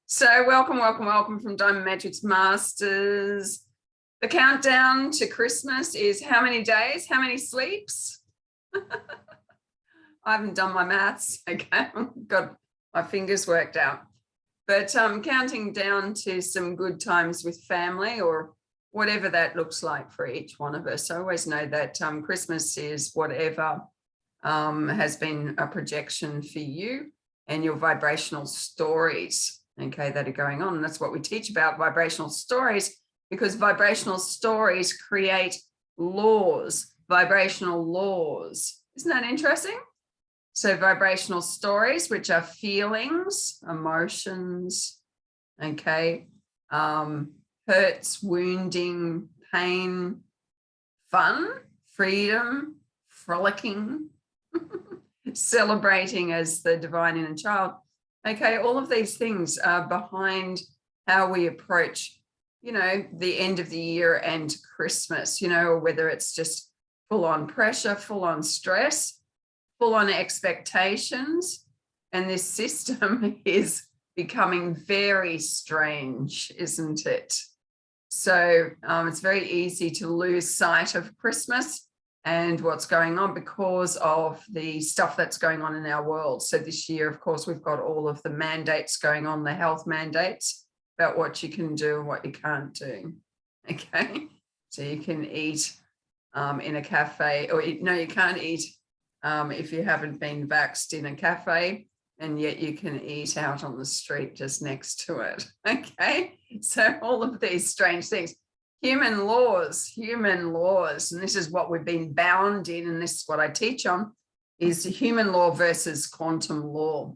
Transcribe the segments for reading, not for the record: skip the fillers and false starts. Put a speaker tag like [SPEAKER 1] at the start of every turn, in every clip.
[SPEAKER 1] So welcome from Diamond Matrix Masters. The countdown to Christmas is how many days? How many sleeps? I haven't done my maths. Okay, I've got my fingers worked out. But counting down to some good times with family or whatever that looks like for each one of us. I always know that Christmas is whatever has been a projection for you and your vibrational stories, okay, that are going on. And that's what we teach about, vibrational stories, because vibrational stories create laws, vibrational laws. Isn't that interesting? So vibrational stories, which are feelings, emotions, okay, hurts, wounding, pain, fun, freedom, frolicking, celebrating as the divine inner child. Okay, all of these things are behind how we approach, you know, the end of the year and Christmas, you know, whether it's just full on pressure, full on stress, full on expectations. And this system is becoming very strange, isn't it? So it's very easy to lose sight of Christmas and what's going on because of the stuff that's going on in our world. So this year, of course, we've got all of the mandates going on, the health mandates about what you can do and what you can't do. Okay, so you can eat in a cafe, or no, you can't eat if you haven't been vaxxed in a cafe, and yet you can eat out on the street just next to it. Okay, so all of these strange things. Human laws, and this is what we've been bound in, and this is what I teach on, is human law versus quantum law.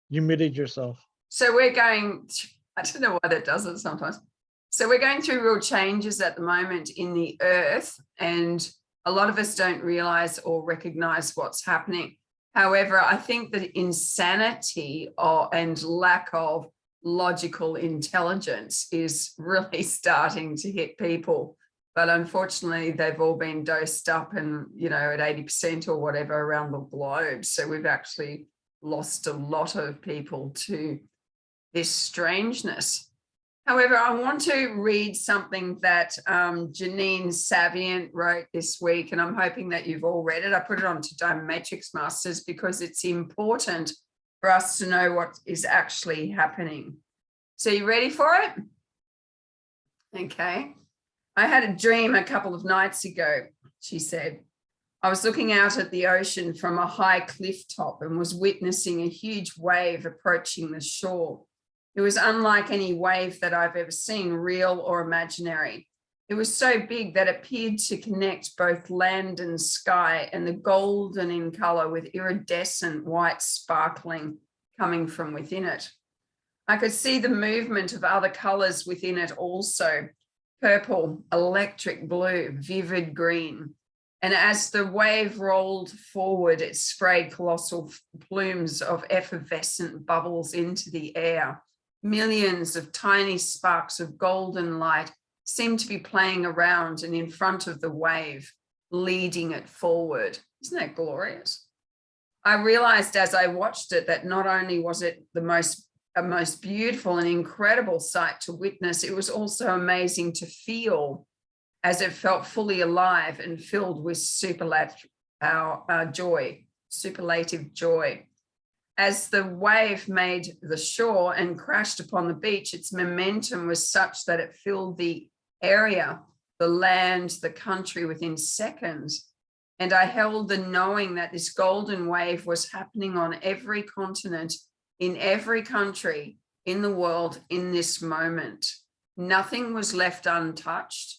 [SPEAKER 2] You muted yourself.
[SPEAKER 1] So we're going, I don't know why that does it sometimes. So we're going through real changes at the moment in the earth, and a lot of us don't realize or recognize what's happening. However, I think that insanity and lack of logical intelligence is really starting to hit people. But unfortunately, they've all been dosed up and, you know, at 80% or whatever around the globe. So we've actually lost a lot of people to this strangeness. However, I want to read something that Janine Savient wrote this week, and I'm hoping that you've all read it. I put it onto Diamond Matrix Masters because it's important for us to know what is actually happening. So you ready for it? Okay. I had a dream a couple of nights ago, she said. I was looking out at the ocean from a high cliff top and was witnessing a huge wave approaching the shore. It was unlike any wave that I've ever seen, real or imaginary. It was so big that it appeared to connect both land and sky, and the golden in color with iridescent white sparkling coming from within it. I could see the movement of other colors within it also: purple, electric blue, vivid green. And as the wave rolled forward, it sprayed colossal plumes of effervescent bubbles into the air. Millions of tiny sparks of golden light seemed to be playing around and in front of the wave, leading it forward. Isn't that glorious? I realized as I watched it that not only was it a most beautiful and incredible sight to witness, it was also amazing to feel, as it felt fully alive and filled with superlative joy. As the wave made the shore and crashed upon the beach, its momentum was such that it filled the area, the land, the country within seconds. And I held the knowing that this golden wave was happening on every continent, in every country in the world in this moment. Nothing was left untouched,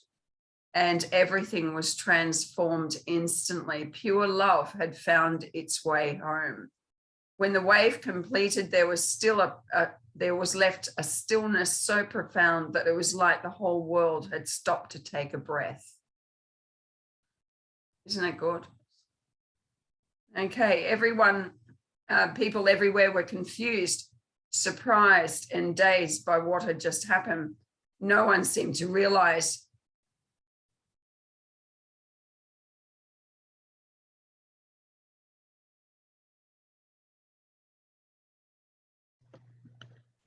[SPEAKER 1] and everything was transformed instantly. Pure love had found its way home. When the wave completed, there was left a stillness so profound that it was like the whole world had stopped to take a breath. Isn't that good? Okay, everyone, people everywhere were confused, surprised, and dazed by what had just happened. No one seemed to realize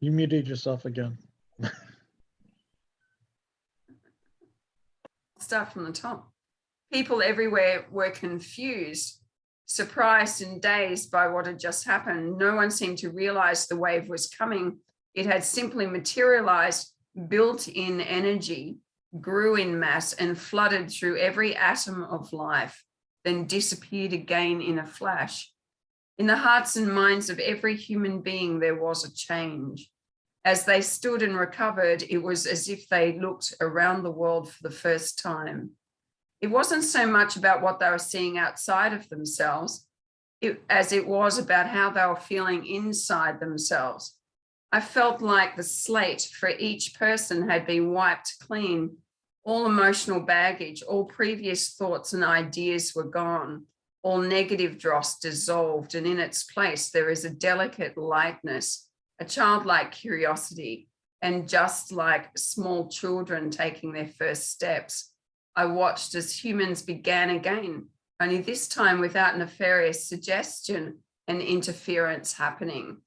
[SPEAKER 2] You muted yourself again.
[SPEAKER 1] Start from the top. People everywhere were confused, surprised and dazed by what had just happened. No one seemed to realize the wave was coming. It had simply materialized, built in energy, grew in mass, and flooded through every atom of life, then disappeared again in a flash. In the hearts and minds of every human being, there was a change. As they stood and recovered, it was as if they looked around the world for the first time. It wasn't so much about what they were seeing outside of themselves, as it was about how they were feeling inside themselves. I felt like the slate for each person had been wiped clean. All emotional baggage, all previous thoughts and ideas were gone. All negative dross dissolved, and in its place there is a delicate lightness, a childlike curiosity, and just like small children taking their first steps, I watched as humans began again, only this time without nefarious suggestion and interference happening.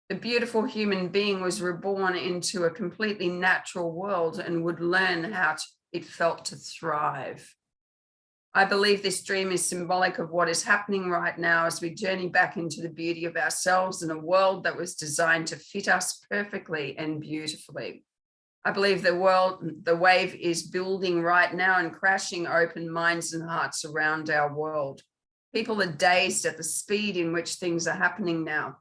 [SPEAKER 1] The beautiful human being was reborn into a completely natural world and would learn how it felt to thrive. I believe this dream is symbolic of what is happening right now as we journey back into the beauty of ourselves in a world that was designed to fit us perfectly and beautifully. I believe the wave is building right now and crashing open minds and hearts around our world. People are dazed at the speed in which things are happening now,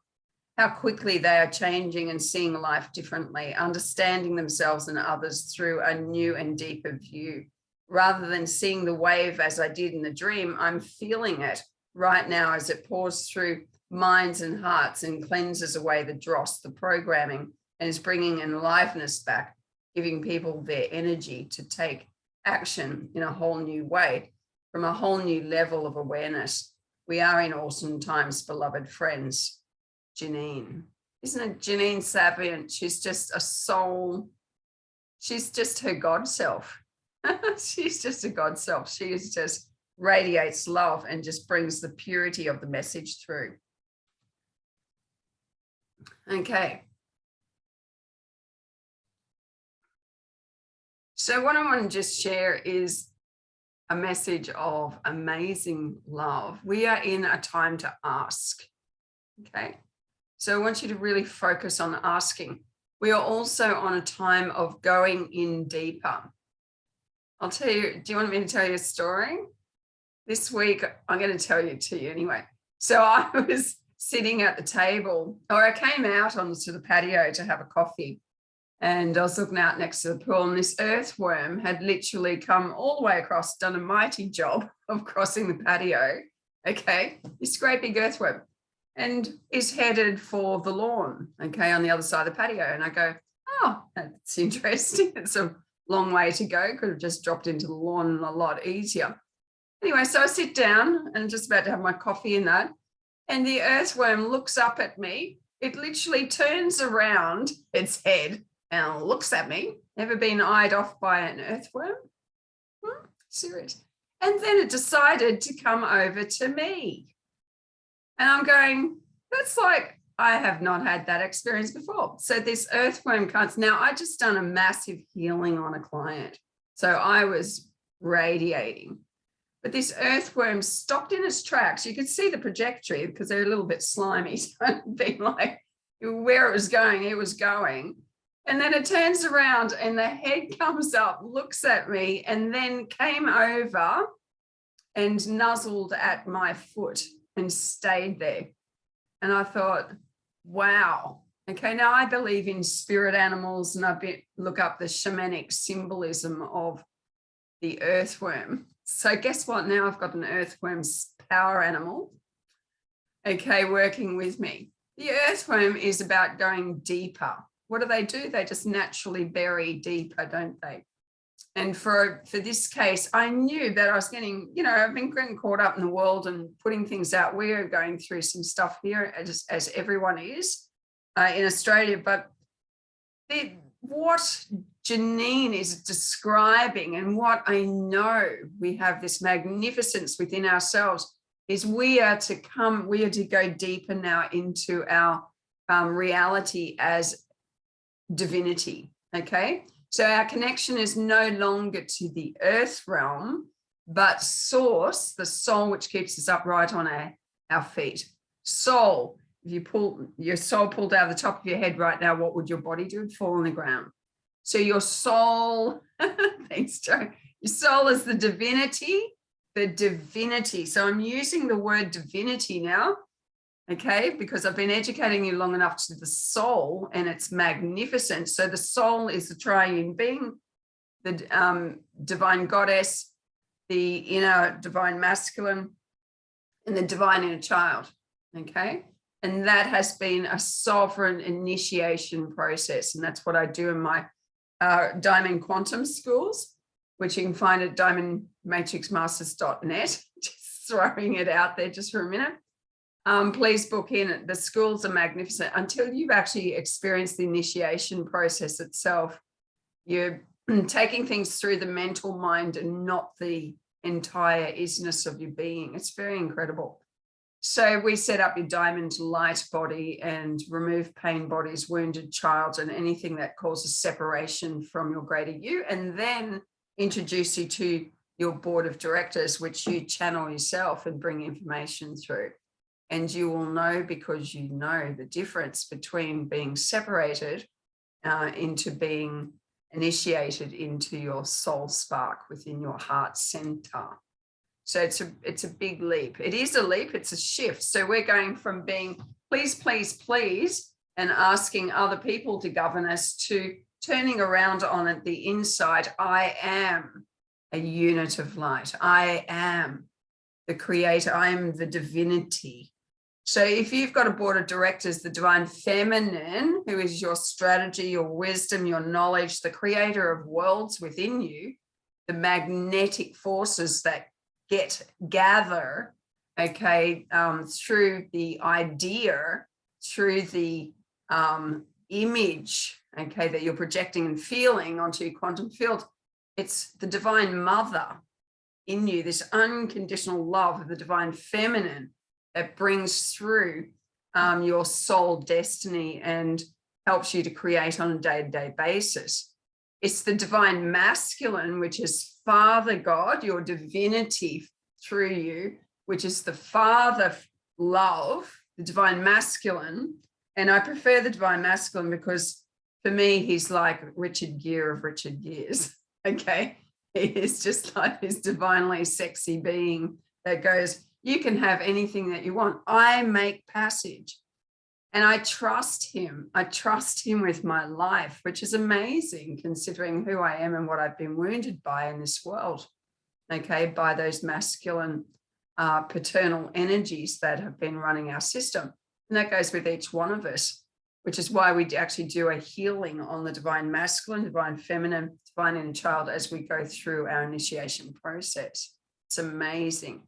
[SPEAKER 1] how quickly they are changing and seeing life differently, understanding themselves and others through a new and deeper view. Rather than seeing the wave as I did in the dream, I'm feeling it right now as it pours through minds and hearts and cleanses away the dross, the programming, and is bringing aliveness back, giving people their energy to take action in a whole new way, from a whole new level of awareness. We are in awesome times, beloved friends. Janine. Isn't it Janine Sapient? She's just a soul. She's just her God self. She's just a God self. She is just radiates love and just brings the purity of the message through. Okay. So what I want to just share is a message of amazing love. We are in a time to ask. Okay. So I want you to really focus on asking. We are also on a time of going in deeper. I'll tell you, do you want me to tell you a story? This week, I'm going to tell you to you anyway. So I was sitting at the table, or I came out onto the patio to have a coffee, and I was looking out next to the pool, and this earthworm had literally come all the way across, done a mighty job of crossing the patio, okay, this great big earthworm, and is headed for the lawn, okay, on the other side of the patio. And I go, oh, that's interesting. It's a long way to go. Could have just dropped into the lawn a lot easier. Anyway, so I sit down and just about to have my coffee in that, and the earthworm looks up at me. It literally turns around its head and looks at me. Never been eyed off by an earthworm? Serious. And then it decided to come over to me. And I'm going, that's like, I have not had that experience before. So this earthworm comes. Now, I just done a massive healing on a client. So I was radiating. But this earthworm stopped in its tracks. You could see the trajectory because they're a little bit slimy. So it'd be like where it was going. And then it turns around and the head comes up, looks at me, and then came over and nuzzled at my foot and stayed there. And I thought, wow. Okay, now I believe in spirit animals, and look up the shamanic symbolism of the earthworm. So guess what? Now I've got an earthworm's power animal, okay, working with me. The earthworm is about going deeper. What do? They just naturally bury deeper, don't they? And for this case, I knew that I was getting, I've been getting caught up in the world and putting things out. We're going through some stuff here, as everyone is in Australia. But what Janine is describing, and what I know we have this magnificence within ourselves, is we are to go deeper now into our reality as divinity. Okay, so our connection is no longer to the earth realm, but source, the soul, which keeps us upright on our feet. Soul, if you pull your soul pulled out of the top of your head right now, what would your body do? It'd fall on the ground. So your soul, thanks, Joe. Your soul is the divinity, the divinity. So I'm using the word divinity now, okay, because I've been educating you long enough to the soul, and it's magnificent. So the soul is the triune being, the divine goddess, the inner divine masculine, and the divine inner child, okay? And that has been a sovereign initiation process. And that's what I do in my Diamond Quantum schools, which you can find at diamondmatrixmasters.net. Just throwing it out there just for a minute. Please book in. The schools are magnificent. Until you've actually experienced the initiation process itself, you're taking things through the mental mind and not the entire isness of your being. It's very incredible. So we set up your diamond light body and remove pain bodies, wounded child, and anything that causes separation from your greater you, and then introduce you to your board of directors, which you channel yourself and bring information through. And you will know, because you know the difference between being separated into being initiated into your soul spark within your heart center. So it's a big leap. It is a leap. It's a shift. So we're going from being please, please, please, and asking other people to govern us, to turning around on it the inside. I am a unit of light. I am the creator. I am the divinity. So if you've got a board of directors, the divine feminine, who is your strategy, your wisdom, your knowledge, the creator of worlds within you, the magnetic forces that gather, okay, through the idea, through the image, okay, that you're projecting and feeling onto your quantum field. It's the divine mother in you, this unconditional love of the divine feminine that brings through your soul destiny and helps you to create on a day-to-day basis. It's the divine masculine, which is Father God, your divinity through you, which is the Father love, the divine masculine. And I prefer the divine masculine because for me, he's like Richard Gere of Richard Gere's, okay? He is just like this divinely sexy being that goes, you can have anything that you want. I make passage. And I trust him. I trust him with my life, which is amazing considering who I am and what I've been wounded by in this world, okay, by those masculine paternal energies that have been running our system. And that goes with each one of us, which is why we actually do a healing on the divine masculine, divine feminine, divine inner child as we go through our initiation process. It's amazing.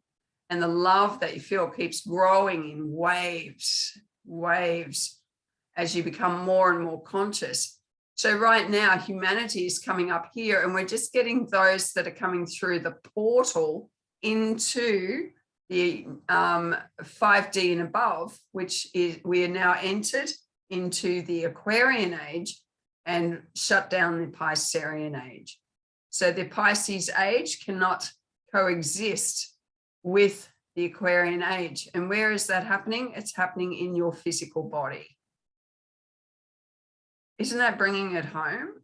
[SPEAKER 1] And the love that you feel keeps growing in waves as you become more and more conscious. So right now, humanity is coming up here, and we're just getting those that are coming through the portal into the 5D and above, which is we are now entered into the Aquarian Age and shut down the Piscean Age. So the Pisces age cannot coexist with the Aquarian Age. And where is that happening? It's happening in your physical body. Isn't that bringing it home?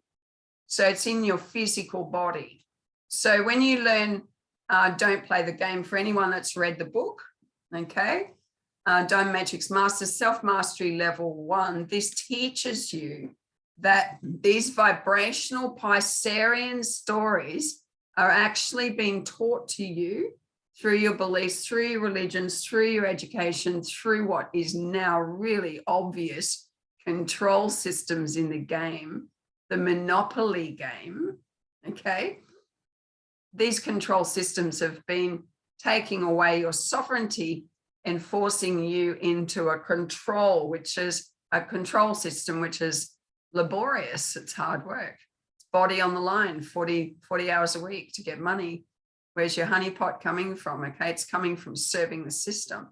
[SPEAKER 1] So it's in your physical body. So when you learn Don't Play the Game, for anyone that's read the book, okay, Diamond Matrix Masters Self-Mastery Level 1, this teaches you that these vibrational Piscean stories are actually being taught to you through your beliefs, through your religions, through your education, through what is now really obvious control systems in the game, the monopoly game, okay? These control systems have been taking away your sovereignty and forcing you into a control, which is a control system, which is laborious. It's hard work. It's body on the line, 40 hours a week to get money. Where's your honeypot coming from? Okay, it's coming from serving the system.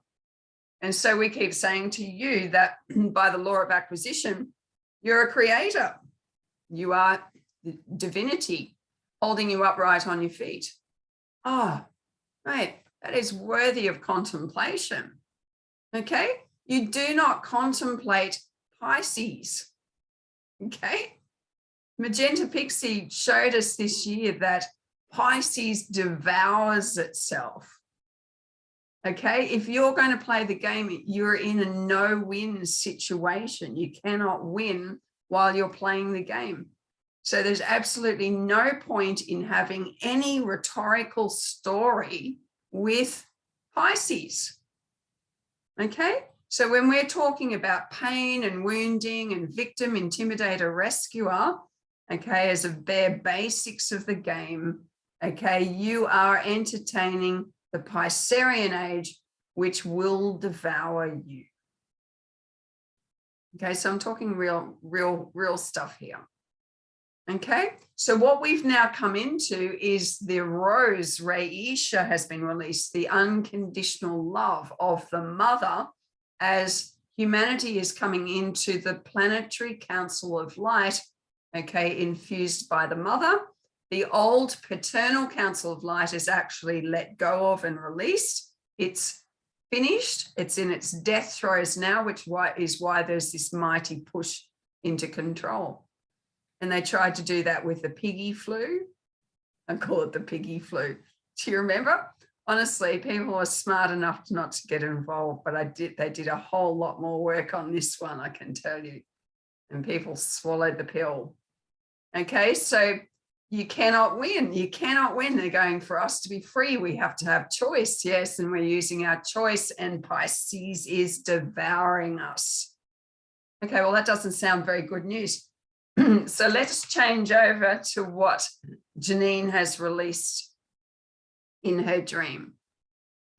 [SPEAKER 1] And so we keep saying to you that by the law of acquisition, you're a creator. You are the divinity holding you upright on your feet. Oh, right. That is worthy of contemplation. Okay. You do not contemplate Pisces. Okay. Magenta Pixie showed us this year that Pisces devours itself. Okay. If you're going to play the game, you're in a no-win situation. You cannot win while you're playing the game. So there's absolutely no point in having any rhetorical story with Pisces. Okay. So when we're talking about pain and wounding and victim, intimidator, rescuer, okay, as a bare basics of the game, okay, you are entertaining the Piscean age, which will devour you. Okay, so I'm talking real stuff here. Okay, so what we've now come into is the Rose Reisha has been released, the unconditional love of the mother, as humanity is coming into the planetary council of light, okay, infused by the mother. The old paternal council of light is actually let go of and released. It's finished. It's in its death throes now, which is why there's this mighty push into control. And they tried to do that with the piggy flu. I call it the piggy flu. Do you remember? Honestly, people were smart enough not to get involved, but they did a whole lot more work on this one, I can tell you. And people swallowed the pill. Okay, so you cannot win. You cannot win. They're going for us to be free. We have to have choice. Yes, and we're using our choice, and Pisces is devouring us. Okay, well, that doesn't sound very good news. So let's change over to what Janine has released in her dream.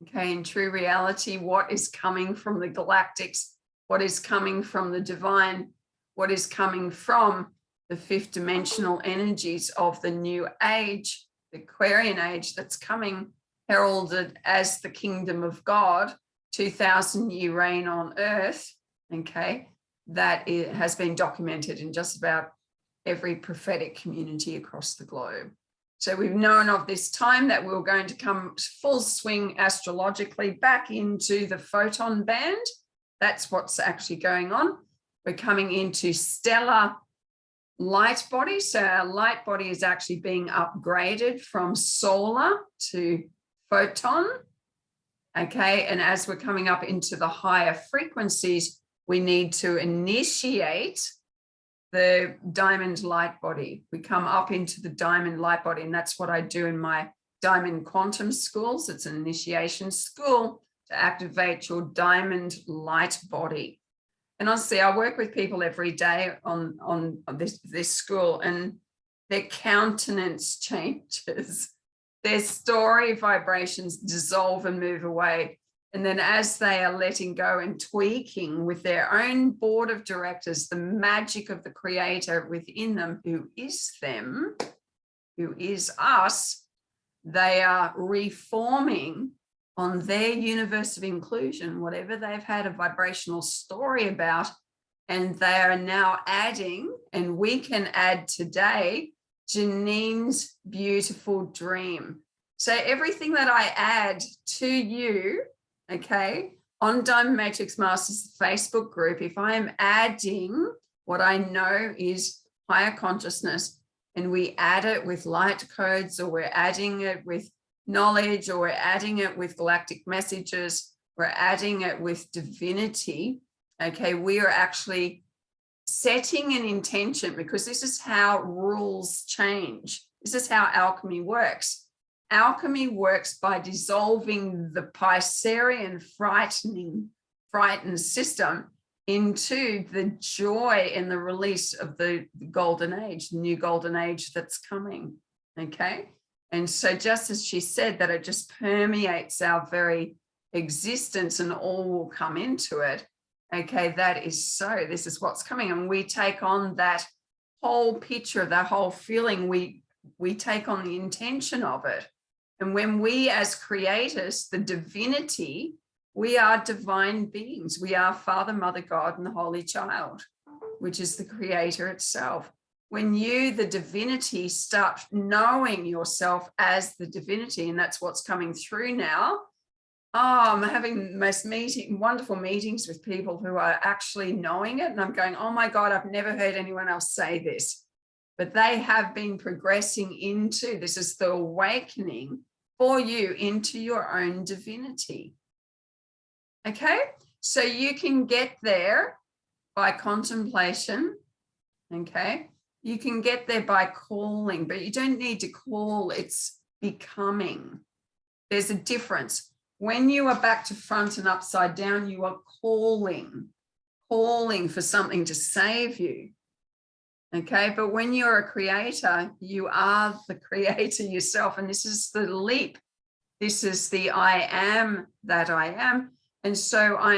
[SPEAKER 1] Okay, in true reality, what is coming from the galactics, what is coming from the divine, what is coming from the fifth dimensional energies of the new age, the Aquarian age that's coming, heralded as the kingdom of God, 2000-year reign on earth, okay, that it has been documented in just about every prophetic community across the globe. So we've known of this time that we're going to come full swing astrologically back into the photon band. That's what's actually going on. We're coming into stellar light body. So our light body is actually being upgraded from solar to photon. Okay, and as we're coming up into the higher frequencies, we need to initiate the diamond light body. We come up into the diamond light body, and that's what I do in my diamond quantum schools. It's an initiation school to activate your diamond light body. And honestly, I work with people every day on this school, and their countenance changes. Their story vibrations dissolve and move away. And then as they are letting go and tweaking with their own board of directors, the magic of the creator within them, who is them, who is us, they are reforming on their universe of inclusion, whatever they've had a vibrational story about, and they are now adding, and we can add today, Janine's beautiful dream. So everything that I add to you, okay, on Diamond Matrix Masters Facebook group, if I am adding what I know is higher consciousness, and we add it with light codes, or we're adding it with knowledge, or we're adding it with galactic messages, we're adding it with divinity, okay, we are actually setting an intention, because this is how rules change. This is how alchemy works. Alchemy works by dissolving the Piscean frightened system into the joy and the release of the golden age, the new golden age that's coming, okay? And so just as she said, that it just permeates our very existence and all will come into it, okay, that is so. This is what's coming. And we take on that whole picture, that whole feeling, we take on the intention of it. And when we as creators, the divinity, we are divine beings. We are Father, Mother, God, and the Holy Child, which is the creator itself. when you, the divinity, start knowing yourself as the divinity, and that's what's coming through now. Oh, I'm having most wonderful meetings with people who are actually knowing it. And I'm going, oh my God, I've never heard anyone else say this. But they have been progressing into, this is the awakening for you into your own divinity. Okay, so you can get there by contemplation. Okay, you can get there by calling, but you don't need to call, it's becoming. There's a difference. When you are back to front and upside down, you are calling for something to save you. Okay, but when you're a creator, you are the creator yourself. And this is the leap. This is the I am that I am. And so I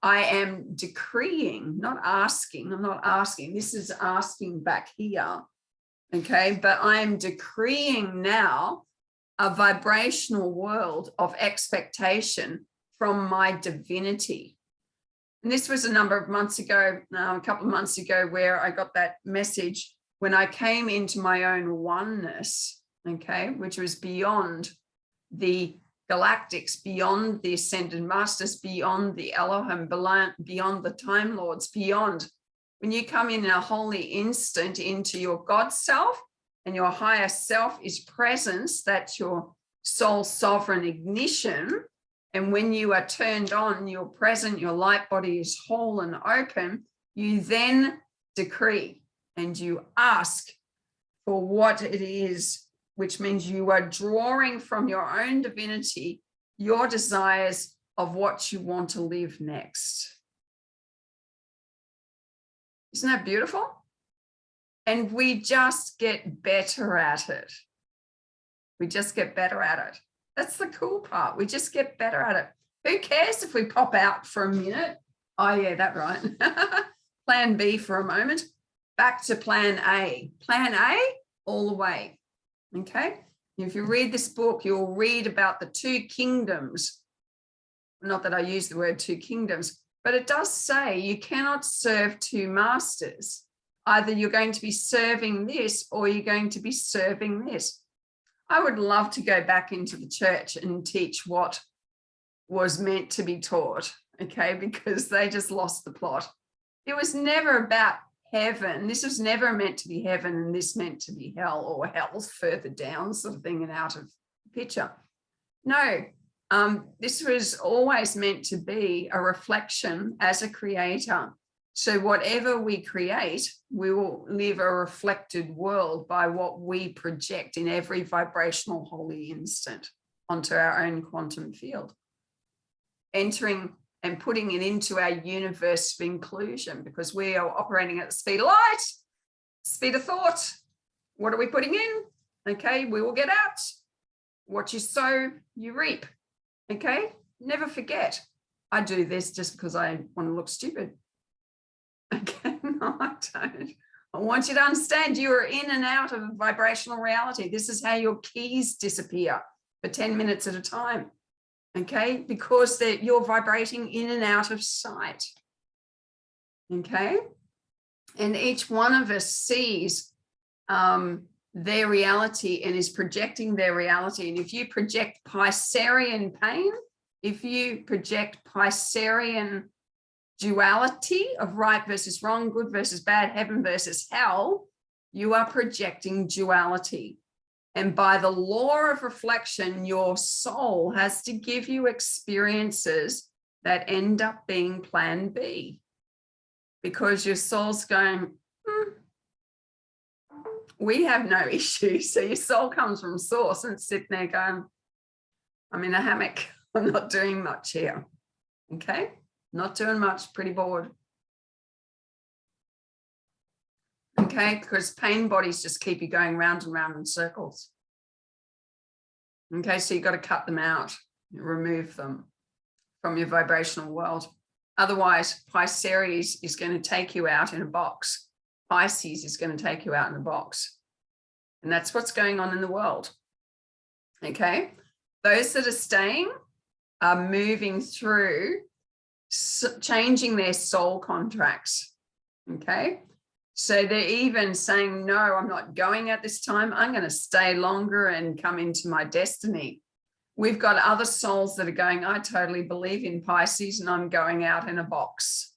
[SPEAKER 1] am decreeing, not asking. I'm not asking. This is asking back here. Okay, but I am decreeing now a vibrational world of expectation from my divinity. And this was a number of months ago, a couple of months ago, where I got that message when I came into my own oneness, okay, which was beyond the galactics, beyond the ascended masters, beyond the Elohim, beyond the Time Lords, beyond. When you come in a holy instant into your God self, and your higher self is presence, that's your soul sovereign ignition. And when you are turned on, you're present, your light body is whole and open, you then decree and you ask for what it is, which means you are drawing from your own divinity, your desires of what you want to live next. Isn't that beautiful? And we just get better at it. We just get better at it. That's the cool part. We just get better at it. Who cares if we pop out for a minute? Oh, yeah, that's right. Plan B for a moment. Back to plan A. Plan A all the way. Okay? If you read this book, you'll read about the two kingdoms. Not that I use the word two kingdoms, but it does say you cannot serve two masters. Either you're going to be serving this or you're going to be serving this. I would love to go back into the church and teach what was meant to be taught, okay, because they just lost the plot. It was never about heaven. This was never meant to be heaven and this meant to be hell, or hell's further down sort of thing and out of the picture. No, this was always meant to be a reflection as a creator. So whatever we create, we will live a reflected world by what we project in every vibrational holy instant onto our own quantum field. Entering and putting it into our universe of inclusion, because we are operating at the speed of light, speed of thought. What are we putting in? Okay, we will get out. What you sow, you reap. Okay, never forget. I do this just because I want to look stupid. Okay, no, I don't. I want you to understand you are in and out of a vibrational reality. This is how your keys disappear for 10 minutes at a time. Okay, because you're vibrating in and out of sight. Okay, and each one of us sees their reality and is projecting their reality. And if you project Piscean pain, if you project Piscean duality of right versus wrong, good versus bad, heaven versus hell, you are projecting duality. And by the law of reflection, your soul has to give you experiences that end up being plan B, because your soul's going, we have no issue. So your soul comes from source and sitting there going, I'm in a hammock. I'm not doing much here. Okay. Not doing much, pretty bored. Okay, because pain bodies just keep you going round and round in circles. Okay, so you've got to cut them out, remove them from your vibrational world. Otherwise, Pisces is going to take you out in a box. Pisces is going to take you out in a box. And that's what's going on in the world. Okay, those that are staying are moving through changing their soul contracts. Okay, So they're even saying, no, I'm not going at this time. I'm going to stay longer and come into my destiny. We've got other souls that are going, I totally believe in Pisces and I'm going out in a box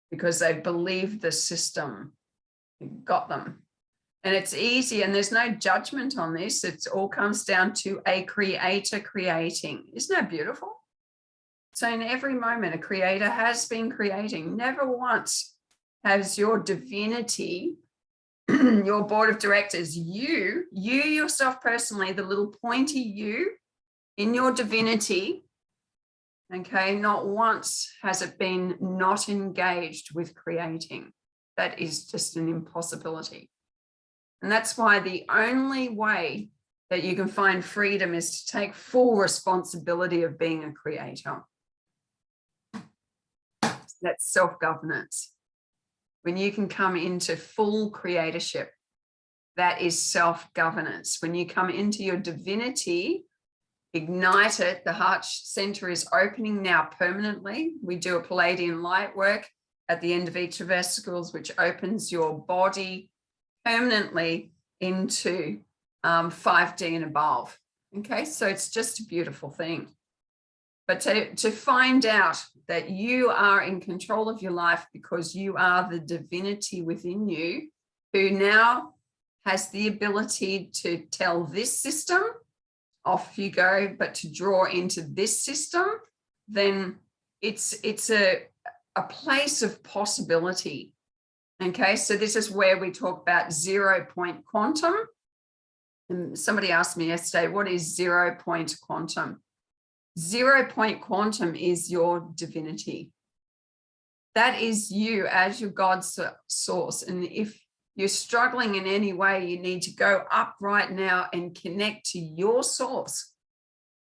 [SPEAKER 1] because they believe the system. You've got them. And it's easy and there's no judgment on this. It all comes down to a creator creating. Isn't that beautiful? So in every moment, a creator has been creating. Never once has your divinity, your board of directors, you yourself personally, the little pointy you in your divinity, okay, not once has it been not engaged with creating. That is just an impossibility. And that's why the only way that you can find freedom is to take full responsibility of being a creator. That's self-governance. When you can come into full creatorship, that is self-governance. When you come into your divinity, ignite it, the heart center is opening now permanently. We do a Palladian light work at the end of each of our schools, which opens your body permanently into 5D and above. Okay, so it's just a beautiful thing. But to find out that you are in control of your life because you are the divinity within you who now has the ability to tell this system, off you go, but to draw into this system, then it's a place of possibility. Okay, so this is where we talk about 0 point quantum. And somebody asked me yesterday, what is 0 point quantum? 0 point quantum is your divinity. That is you as your God source. And if you're struggling in any way, you need to go up right now and connect to your source.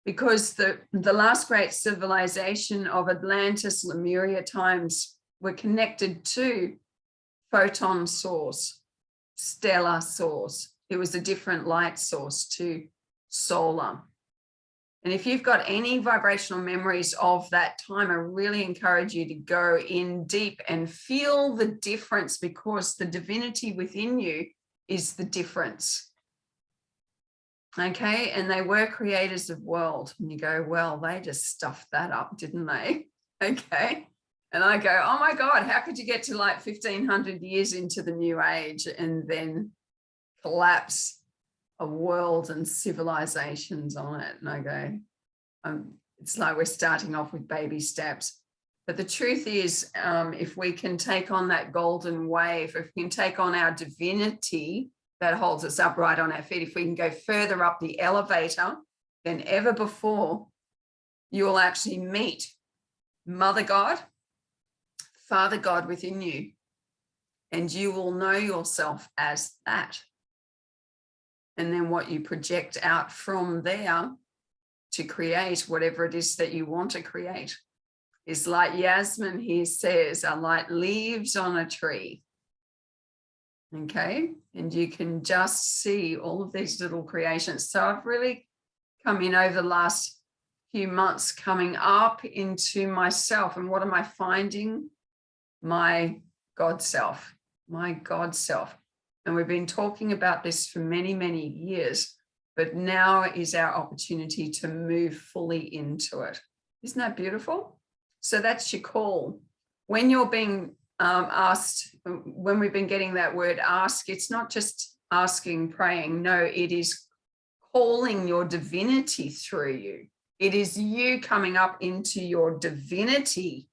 [SPEAKER 1] Because the last great civilization of Atlantis, Lemuria times were connected to photon source, stellar source. It was a different light source to solar. And if you've got any vibrational memories of that time, I really encourage you to go in deep and feel the difference, because the divinity within you is the difference. Okay, and they were creators of world. And you go, well, they just stuffed that up, didn't they? Okay. And I go, oh my God, how could you get to like 1500 years into the new age and then collapse a world and civilizations on it? And I go, it's like we're starting off with baby steps. But the truth is, if we can take on that golden wave, if we can take on our divinity that holds us upright on our feet, if we can go further up the elevator than ever before, you will actually meet Mother God, Father God within you, and you will know yourself as that. And then what you project out from there to create whatever it is that you want to create is like Yasmin here says, are like leaves on a tree. Okay, and you can just see all of these little creations. So I've really come in over the last few months coming up into myself. And what am I finding? My God self, my God self. And we've been talking about this for many, many years, but now is our opportunity to move fully into it. Isn't that beautiful? So that's your call. When you're being asked, when we've been getting that word ask, it's not just asking, praying. No, it is calling your divinity through you. It is you coming up into your divinity,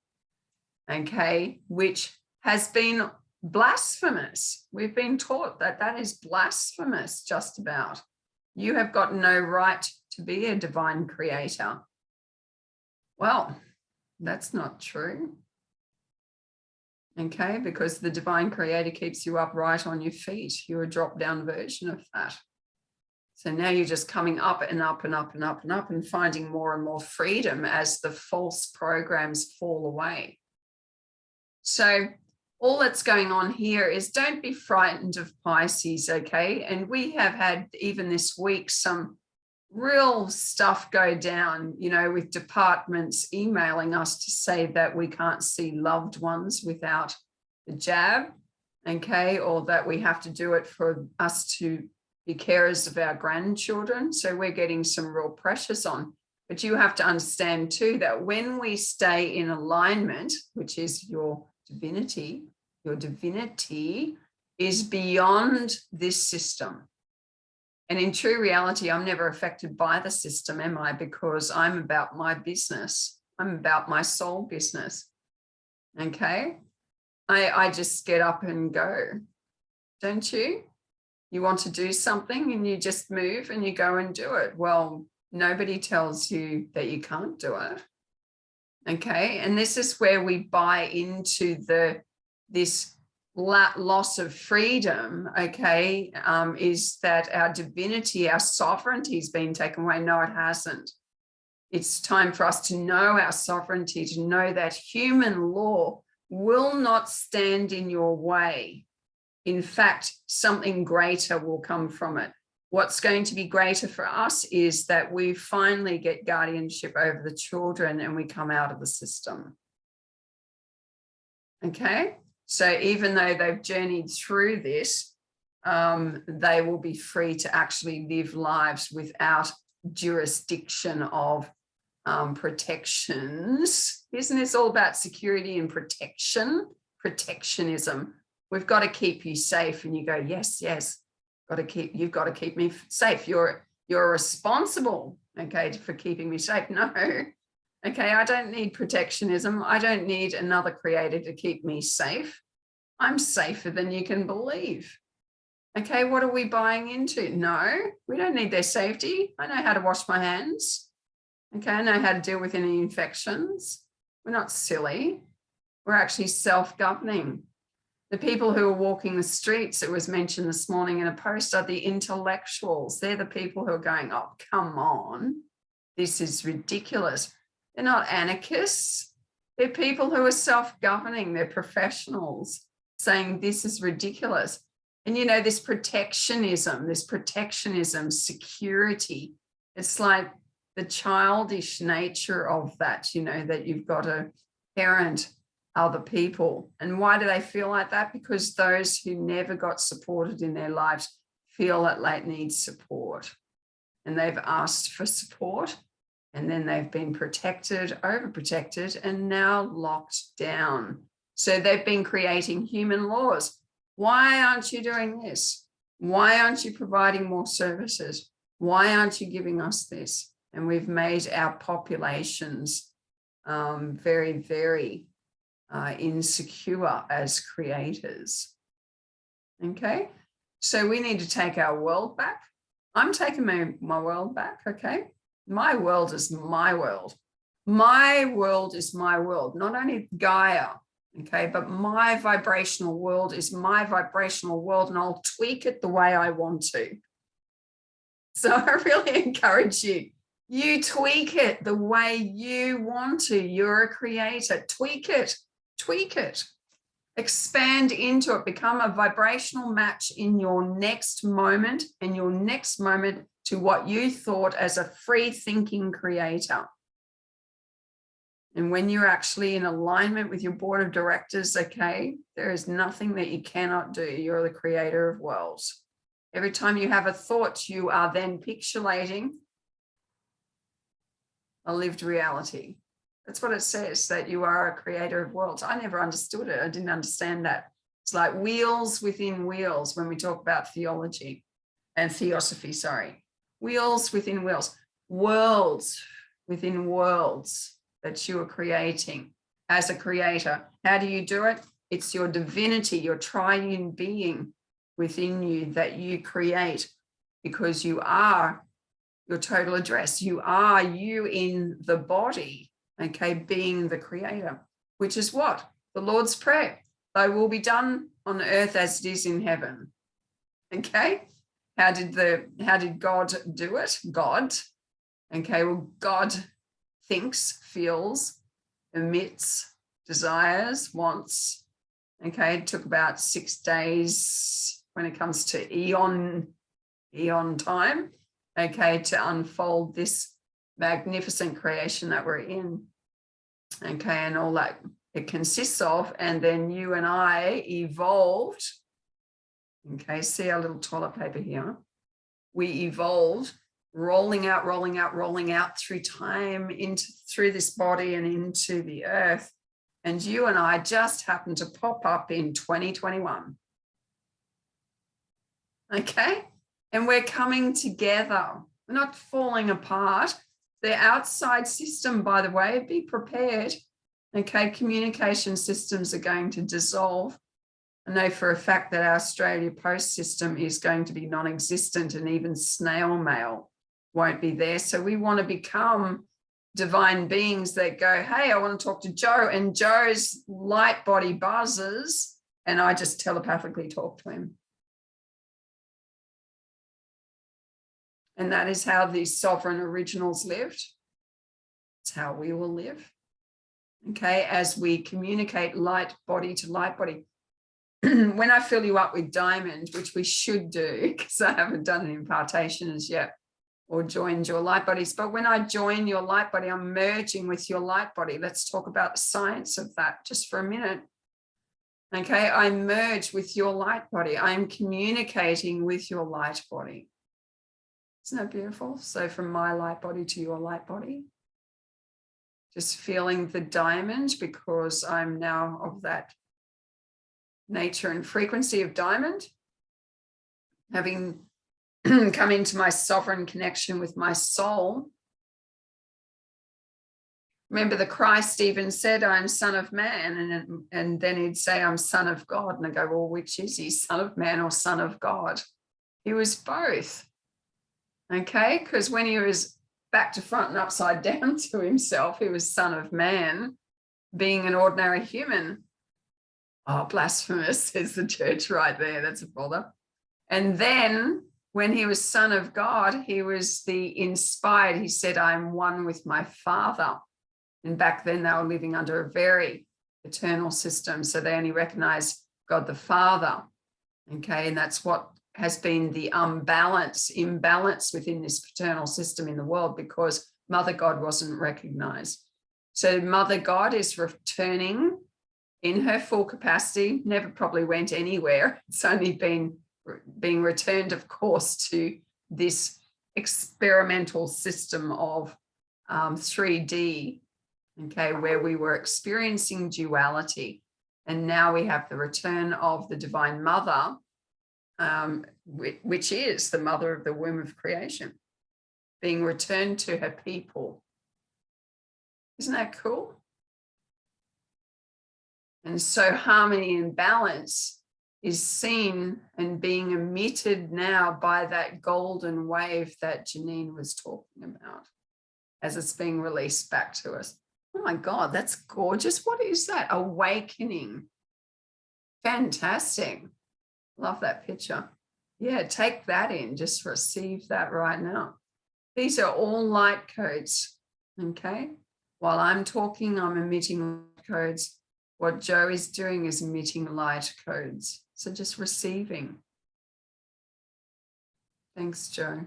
[SPEAKER 1] okay, which has been blasphemous. We've been taught that that is blasphemous, just about. You have got no right to be a divine creator. Well, that's not true. Okay, because the divine creator keeps you upright on your feet. You're a drop-down version of that. So now you're just coming up and up and up and up and up and finding more and more freedom as the false programs fall away. So all that's going on here is don't be frightened of Pisces, okay? And we have had, even this week, some real stuff go down, you know, with departments emailing us to say that we can't see loved ones without the jab. okay, or that we have to do it for us to be carers of our grandchildren. So we're getting some real pressures on. But you have to understand too that when we stay in alignment, which is your divinity is beyond this system. And in true reality, I'm never affected by the system, am I? Because I'm about my business. I'm about my soul business. Okay? I just get up and go, don't you? You want to do something and you just move and you go and do it. Well, nobody tells you that you can't do it. Okay? And this is where we buy into this loss of freedom, okay, is that our divinity, our sovereignty has been taken away. No, it hasn't. It's time for us to know our sovereignty, to know that human law will not stand in your way. In fact, something greater will come from it. What's going to be greater for us is that we finally get guardianship over the children and we come out of the system. Okay? So even though they've journeyed through this, they will be free to actually live lives without jurisdiction of protections. Isn't this all about security and protection? Protectionism. We've got to keep you safe. And you go, yes, you've got to keep me safe. You're responsible, okay, for keeping me safe. No. Okay, I don't need protectionism. I don't need another creator to keep me safe. I'm safer than you can believe. Okay, what are we buying into? No, we don't need their safety. I know how to wash my hands. Okay, I know how to deal with any infections. We're not silly. We're actually self-governing. The people who are walking the streets, it was mentioned this morning in a post, are the intellectuals. They're the people who are going, oh, come on, this is ridiculous. They're not anarchists. They're people who are self-governing. They're professionals saying this is ridiculous. And, you know, this protectionism, security, it's like the childish nature of that, you know, that you've got to parent other people. And why do they feel like that? Because those who never got supported in their lives feel that they need support. And they've asked for support. And then they've been protected, overprotected, and now locked down. So they've been creating human laws. Why aren't you doing this? Why aren't you providing more services? Why aren't you giving us this? And we've made our populations very, very insecure as creators. Okay, so we need to take our world back. I'm taking my world back, okay? My world is my world. My world is my world, not only Gaia, okay, but my vibrational world is my vibrational world, and I'll tweak it the way I want to. So I really encourage you, you tweak it the way you want to. You're a creator. Tweak it, expand into it, become a vibrational match in your next moment and your next moment to what you thought as a free thinking creator. And when you're actually in alignment with your board of directors, okay, there is nothing that you cannot do. You're the creator of worlds. Every time you have a thought, you are then pixelating a lived reality. That's what it says, that you are a creator of worlds. I never understood it. I didn't understand that. It's like wheels within wheels when we talk about theology and theosophy, sorry. Wheels within wheels, worlds within worlds that you are creating as a creator. How do you do it? It's your divinity, your triune being within you that you create, because you are your total address. You are you in the body, okay, being the creator, which is what? The Lord's Prayer. Thy will be done on earth as it is in heaven. Okay? How did God do it? God. Okay, well, God thinks, feels, emits, desires, wants. Okay, it took about 6 days when it comes to eon time, okay, to unfold this magnificent creation that we're in. Okay, and all that it consists of, and then you and I evolved. Okay, see our little toilet paper here. We evolved, rolling out through time, through this body and into the earth. And you and I just happened to pop up in 2021. Okay, and we're coming together. We're not falling apart. The outside system, by the way, be prepared. Okay, communication systems are going to dissolve. I know for a fact that our Australia Post system is going to be non-existent, and even snail mail won't be there. So we want to become divine beings that go, hey, I want to talk to Joe, and Joe's light body buzzes, and I just telepathically talk to him. And that is how these sovereign originals lived. It's how we will live. Okay, as we communicate light body to light body. When I fill you up with diamond, which we should do, because I haven't done an impartation as yet, or joined your light bodies, but when I join your light body, I'm merging with your light body. Let's talk about the science of that just for a minute. Okay, I merge with your light body. I'm communicating with your light body. Isn't that beautiful? So from my light body to your light body. Just feeling the diamond, because I'm now of that nature and frequency of diamond, having come into my sovereign connection with my soul. Remember, the Christ even said, I'm son of man, and then he'd say, I'm son of God. And I go, well, which is he, son of man or son of God? He was both. Okay, because when he was back to front and upside down to himself, he was son of man, being an ordinary human. Oh, blasphemous, says the church right there. That's a bother. And then when he was son of God, he was the inspired. He said, I'm one with my Father. And back then they were living under a very eternal system. So they only recognized God the Father. Okay, and that's what has been the imbalance within this paternal system in the world, because Mother God wasn't recognized. So Mother God is returning in her full capacity, never probably went anywhere. It's only being returned, of course, to this experimental system of 3D, okay, where we were experiencing duality. And now we have the return of the Divine Mother, which is the mother of the womb of creation, being returned to her people. Isn't that cool? And so harmony and balance is seen and being emitted now by that golden wave that Janine was talking about as it's being released back to us. Oh my God, that's gorgeous. What is that? Awakening. Fantastic. Love that picture. Yeah, take that in. Just receive that right now. These are all light codes, okay? While I'm talking, I'm emitting light codes. What Joe is doing is emitting light codes. So just receiving. Thanks, Joe.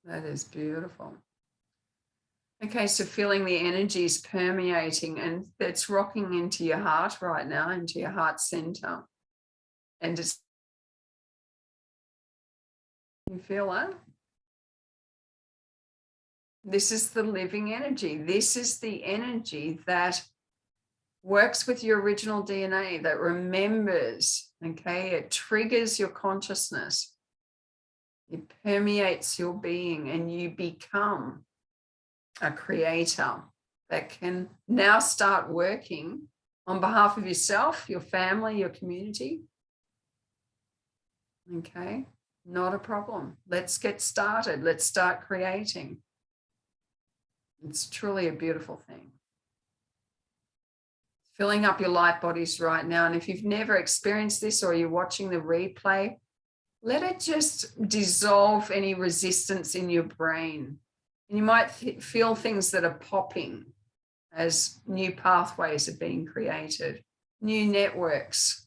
[SPEAKER 1] That is beautiful. Okay, so feeling the energies permeating, and it's rocking into your heart right now, into your heart center. And just, you feel that? This is the living energy. This is the energy that works with your original DNA, that remembers, okay? It triggers your consciousness. It permeates your being, and you become a creator that can now start working on behalf of yourself, your family, your community. Okay, not a problem. Let's get started. Let's start creating. It's truly a beautiful thing. Filling up your light bodies right now. And if you've never experienced this, or you're watching the replay, let it just dissolve any resistance in your brain. And you might feel things that are popping as new pathways are being created, new networks,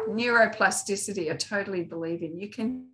[SPEAKER 1] neuroplasticity. I totally believe in. You can